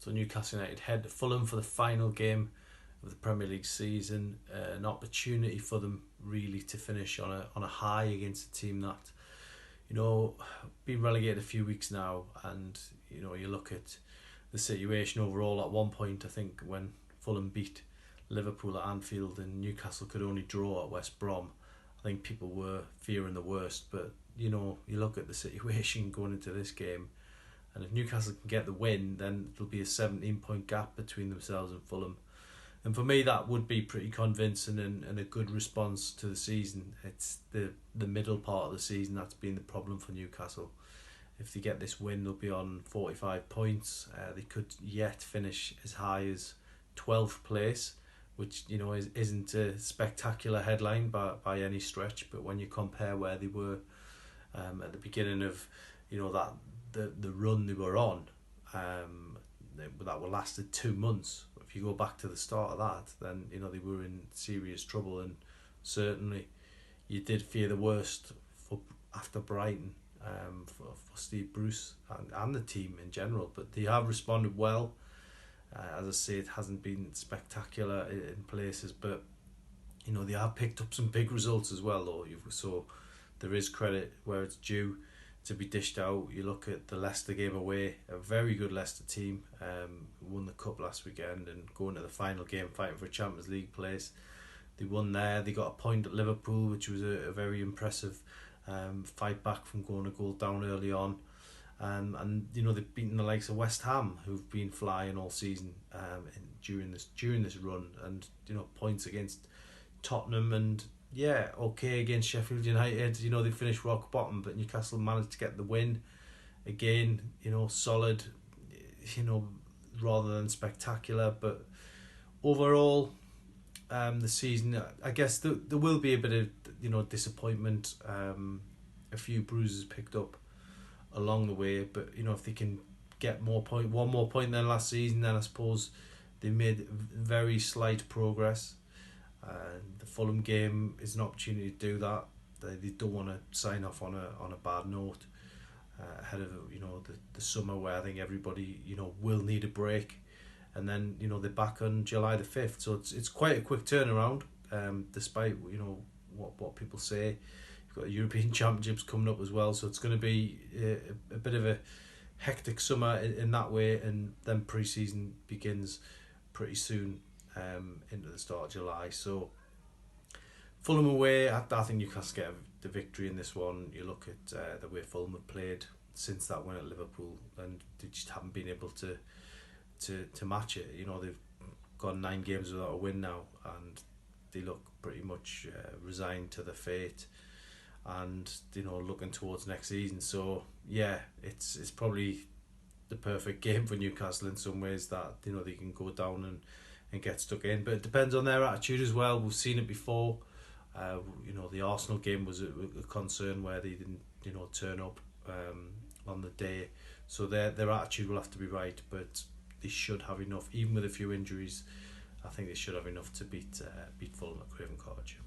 So Newcastle United head to Fulham for the final game of the Premier League season. An opportunity for them really to finish on a high against a team that, been relegated a few weeks now, and you look at the situation overall. At one point, I think when Fulham beat Liverpool at Anfield and Newcastle could only draw at West Brom, I think people were fearing the worst. But you look at the situation going into this game, and if Newcastle can get the win, then there'll be a 17-point gap between themselves and Fulham. And for me, that would be pretty convincing and a good response to the season. It's the middle part of the season that's been the problem for Newcastle. If they get this win, they'll be on 45 points. They could yet finish as high as 12th place, which isn't a spectacular headline by any stretch. But when you compare where they were at the beginning of that the run they were on, that were lasted 2 months. If you go back to the start of that, then they were in serious trouble, and certainly you did fear the worst after Brighton, for Steve Bruce and the team in general. But they have responded well. As I say, it hasn't been spectacular in places, but they have picked up some big results as well, though. So there is credit where it's due to be dished out. You look at the Leicester game away, a very good Leicester team, won the cup last weekend and going to the final game fighting for a Champions League place. They won there. They got a point at Liverpool, which was a very impressive fight back from going a goal down early on. And they've beaten the likes of West Ham, who've been flying all season during this run, and points against Tottenham, and okay against Sheffield United. They finished rock bottom, but Newcastle managed to get the win. Again, solid, rather than spectacular. But overall, the season, I guess there will be a bit of disappointment, a few bruises picked up along the way. But if they can get one more point than last season, then I suppose they made very slight progress. The Fulham game is an opportunity to do that. They don't want to sign off on a bad note ahead of the summer, where I think everybody will need a break, and then they're back on July the 5th. So it's quite a quick turnaround, despite what people say. You've got the European Championships coming up as well, so it's going to be a bit of a hectic summer in that way, and then pre-season begins pretty soon. Into the start of July. So Fulham away, I think Newcastle get the victory in this one. You look at the way Fulham have played since that win at Liverpool, and they just haven't been able to match it. They've gone 9 games without a win now, and they look pretty much resigned to their fate, and looking towards next season. So it's probably the perfect game for Newcastle in some ways, that they can go down and get stuck in. But it depends on their attitude as well. We've seen it before. The Arsenal game was a concern where they didn't turn up on the day. So their attitude will have to be right, but they should have enough, even with a few injuries. I think they should have enough to beat Fulham at Craven Cottage.